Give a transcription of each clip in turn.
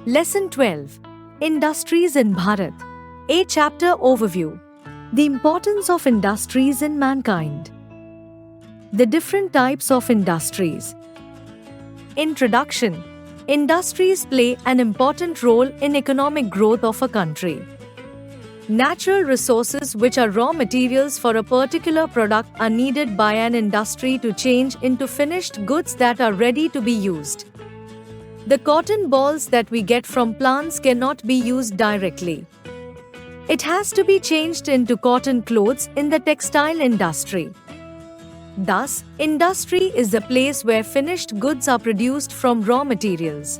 Lesson 12. Industries in Bharat. A chapter overview. The importance of industries in mankind. The different types of industries. Introduction. Industries play an important role in economic growth of a country. Natural resources, which are raw materials for a particular product, are needed by an industry to change into finished goods that are ready to be used. The cotton balls that we get from plants cannot be used directly. It has to be changed into cotton clothes in the textile industry. Thus, industry is the place where finished goods are produced from raw materials.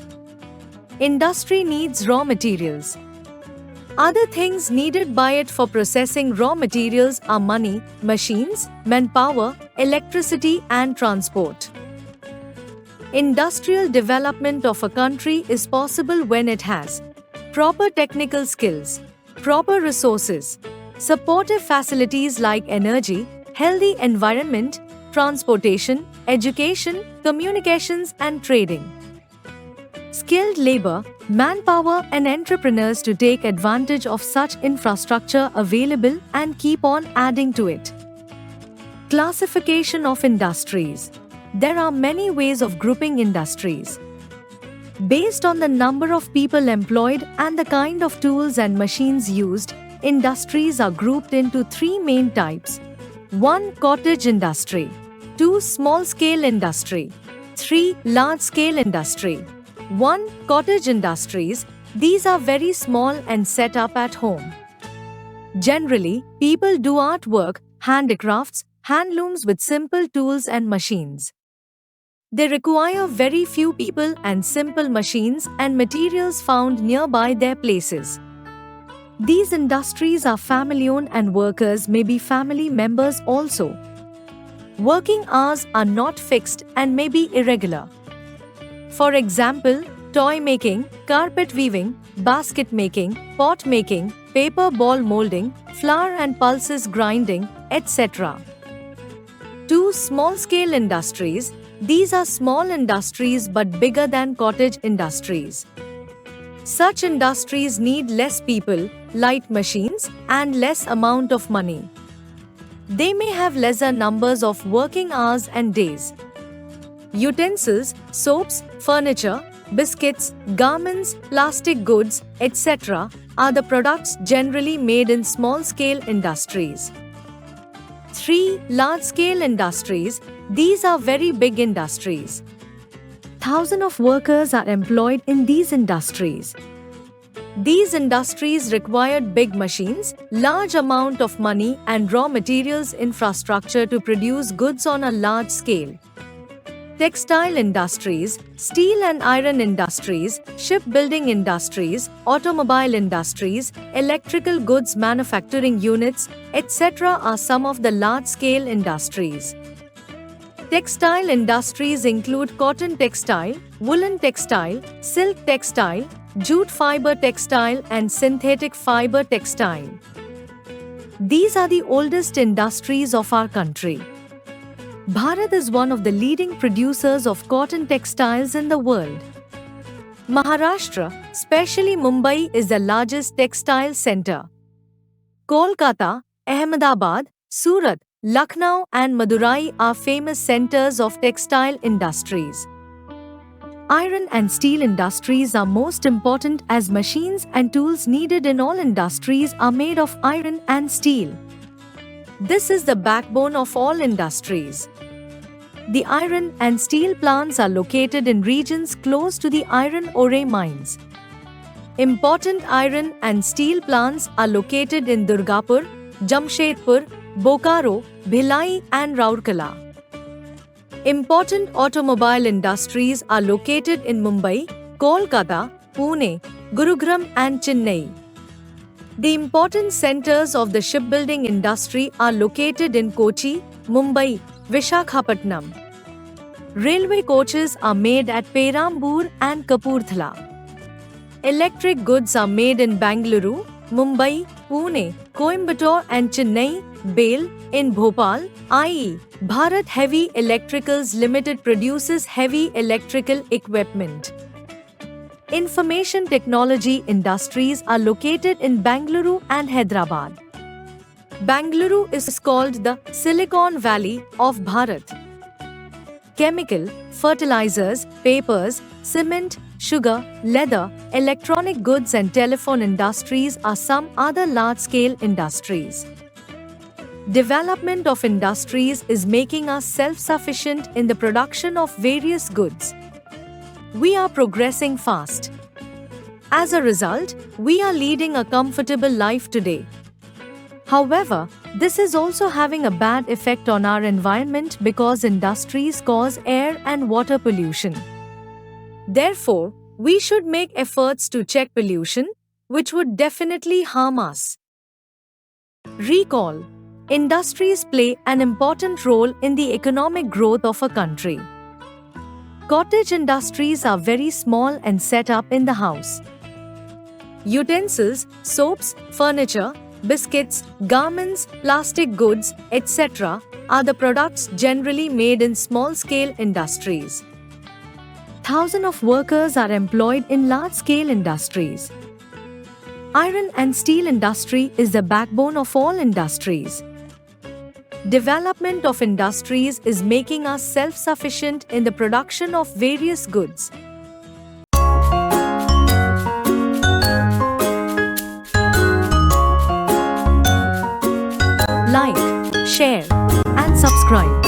Industry needs raw materials. Other things needed by it for processing raw materials are money, machines, manpower, electricity, and transport. Industrial development of a country is possible when it has proper technical skills, proper resources, supportive facilities like energy, healthy environment, transportation, education, communications, and trading. Skilled labor, manpower, and entrepreneurs to take advantage of such infrastructure available and keep on adding to it. Classification of industries. There are many ways of grouping industries. Based on the number of people employed and the kind of tools and machines used, industries are grouped into three main types. 1. Cottage industry. 2. Small-scale industry. 3. Large-scale industry. 1. Cottage industries. These are very small and set up at home. Generally, people do artwork, handicrafts, handlooms with simple tools and machines. They require very few people and simple machines and materials found nearby their places. These industries are family-owned and workers may be family members also. Working hours are not fixed and may be irregular. For example, toy making, carpet weaving, basket making, pot making, paper ball molding, flour and pulses grinding, etc. 2. Small-scale industries. These are small industries but bigger than cottage industries. Such industries need less people, light machines, and less amount of money. They may have lesser numbers of working hours and days. Utensils, soaps, furniture, biscuits, garments, plastic goods, etc. are the products generally made in small-scale industries. 3. Large-scale industries. These are very big industries. Thousands of workers are employed in these industries. These industries required big machines, large amount of money and raw materials infrastructure to produce goods on a large scale. Textile industries, steel and iron industries, shipbuilding industries, automobile industries, electrical goods manufacturing units, etc. are some of the large-scale industries. Textile industries include cotton textile, woolen textile, silk textile, jute fiber textile, and synthetic fiber textile. These are the oldest industries of our country. Bharat is one of the leading producers of cotton textiles in the world. Maharashtra, especially Mumbai, is the largest textile center. Kolkata, Ahmedabad, Surat, Lucknow and Madurai are famous centers of textile industries. Iron and steel industries are most important as machines and tools needed in all industries are made of iron and steel. This is the backbone of all industries. The iron and steel plants are located in regions close to the iron ore mines. Important iron and steel plants are located in Durgapur, Jamshedpur, Bokaro, Bhilai and Rourkela. Important automobile industries are located in Mumbai, Kolkata, Pune, Gurugram and Chennai. The important centers of the shipbuilding industry are located in Kochi, Mumbai, Visakhapatnam. Railway coaches are made at Perambur and Kapurthala. Electric goods are made in Bangalore, Mumbai, Pune, Coimbatore and Chennai, BHEL, in Bhopal, i.e. Bharat Heavy Electricals Limited produces heavy electrical equipment. information technology industries are located in Bengaluru and Hyderabad. Bengaluru is called the Silicon Valley of Bharat. Chemical, fertilizers, papers, cement, sugar, leather, electronic goods and telephone industries are some other large-scale industries. Development of industries is making us self-sufficient in the production of various goods. We are progressing fast. As a result, we are leading a comfortable life today. However, this is also having a bad effect on our environment because industries cause air and water pollution. Therefore, we should make efforts to check pollution, which would definitely harm us. Recall: industries play an important role in the economic growth of a country. Cottage industries are very small and set up in the house. Utensils, soaps, furniture, biscuits, garments, plastic goods, etc. are the products generally made in small-scale industries. Thousands of workers are employed in large-scale industries. Iron and steel industry is the backbone of all industries. Development of industries is making us self-sufficient in the production of various goods. Like, share, and subscribe.